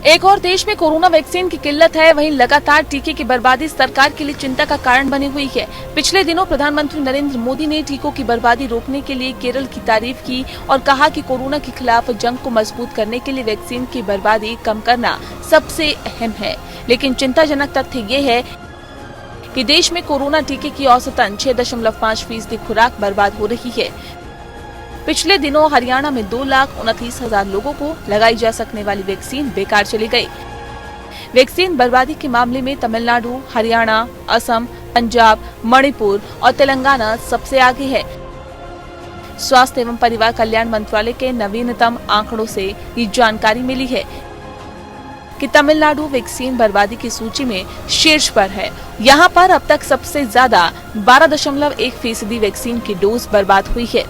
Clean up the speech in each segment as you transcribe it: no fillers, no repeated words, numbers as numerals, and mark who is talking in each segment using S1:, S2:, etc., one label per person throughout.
S1: एक और देश में कोरोना वैक्सीन की किल्लत है, वहीं लगातार टीके की बर्बादी सरकार के लिए चिंता का कारण बनी हुई है। पिछले दिनों प्रधानमंत्री नरेंद्र मोदी ने टीकों की बर्बादी रोकने के लिए केरल की तारीफ की और कहा कि कोरोना के खिलाफ जंग को मजबूत करने के लिए वैक्सीन की बर्बादी कम करना सबसे अहम है। लेकिन चिंताजनक तथ्य ये है कि देश में कोरोना टीके की औसतन 6.5% खुराक बर्बाद हो रही है। पिछले दिनों हरियाणा में 2,29,000 लोगों को लगाई जा सकने वाली वैक्सीन बेकार चली गई। वैक्सीन बर्बादी के मामले में तमिलनाडु, हरियाणा, असम, पंजाब, मणिपुर और तेलंगाना सबसे आगे है। स्वास्थ्य एवं परिवार कल्याण मंत्रालय के नवीनतम आंकड़ों से ये जानकारी मिली है कि तमिलनाडु वैक्सीन बर्बादी की सूची में शीर्ष पर है। यहाँ पर अब तक सबसे ज्यादा 12.1% वैक्सीन की डोज बर्बाद हुई है।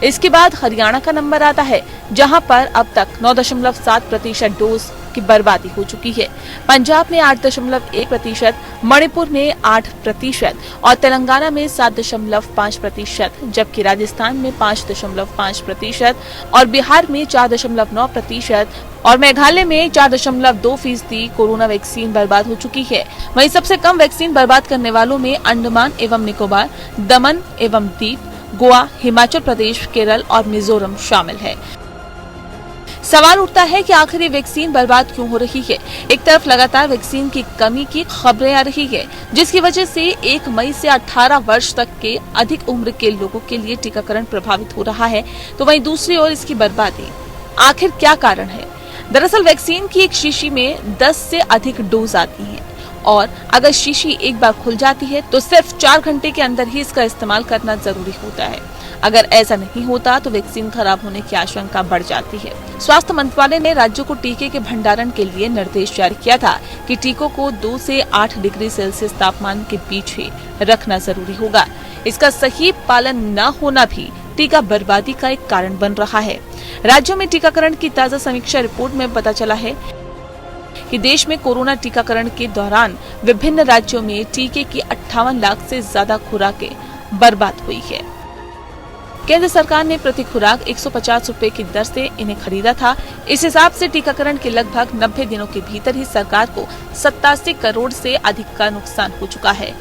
S1: इसके बाद हरियाणा का नंबर आता है, जहां पर अब तक 9.7% डोज की बर्बादी हो चुकी है। पंजाब में 8.1%, मणिपुर में 8% और तेलंगाना में 7.5%, जबकि राजस्थान में 5.5% और बिहार में 4.9% और मेघालय में 4.2% कोरोना वैक्सीन बर्बाद हो चुकी है। वहीं सबसे कम वैक्सीन बर्बाद करने वालों में अंडमान एवं निकोबार, दमन एवं दीव, गोवा, हिमाचल प्रदेश, केरल और मिजोरम शामिल है। सवाल उठता है कि आखिर ये वैक्सीन बर्बाद क्यों हो रही है। एक तरफ लगातार वैक्सीन की कमी की खबरें आ रही है, जिसकी वजह से 1 मई से 18 वर्ष तक के अधिक उम्र के लोगों के लिए टीकाकरण प्रभावित हो रहा है, तो वहीं दूसरी ओर इसकी बर्बादी। आखिर क्या कारण है? दरअसल वैक्सीन की एक शीशी में 10 से अधिक डोज आती है और अगर शीशी एक बार खुल जाती है तो सिर्फ 4 घंटे के अंदर ही इसका इस्तेमाल करना जरूरी होता है। अगर ऐसा नहीं होता तो वैक्सीन खराब होने की आशंका बढ़ जाती है। स्वास्थ्य मंत्रालय ने राज्यों को टीके के भंडारण के लिए निर्देश जारी किया था कि टीकों को 2 से 8 डिग्री सेल्सियस तापमान के बीच ही रखना जरूरी होगा। इसका सही पालन न होना भी टीका बर्बादी का एक कारण बन रहा है। राज्यों में टीकाकरण की ताजा समीक्षा रिपोर्ट में पता चला है कि देश में कोरोना टीकाकरण के दौरान विभिन्न राज्यों में टीके की 58 लाख से ज्यादा खुराकें बर्बाद हुई है। केंद्र सरकार ने प्रति खुराक 150 रुपए की दर से इन्हें खरीदा था। इस हिसाब से टीकाकरण के लगभग 90 दिनों के भीतर ही सरकार को 87 करोड़ से अधिक का नुकसान हो चुका है।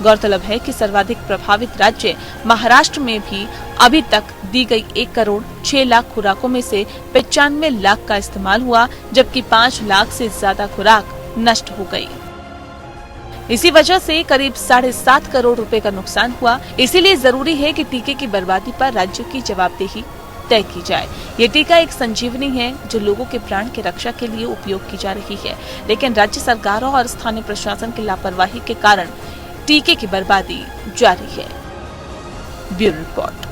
S1: गौरतलब है कि सर्वाधिक प्रभावित राज्य महाराष्ट्र में भी अभी तक दी गई 1 करोड़ 6 लाख खुराकों में से 95 लाख का इस्तेमाल हुआ, जबकि 5 लाख से ज्यादा खुराक नष्ट हो गई। इसी वजह से करीब 7.5 करोड़ रुपए का नुकसान हुआ। इसीलिए जरूरी है कि टीके की बर्बादी पर राज्यों की जवाबदेही तय की जाए। ये टीका एक संजीवनी है जो लोगों के प्राण की रक्षा के लिए उपयोग की जा रही है, लेकिन राज्य सरकारों और स्थानीय प्रशासन की लापरवाही के कारण टीके की बर्बादी जारी है। Bureau report.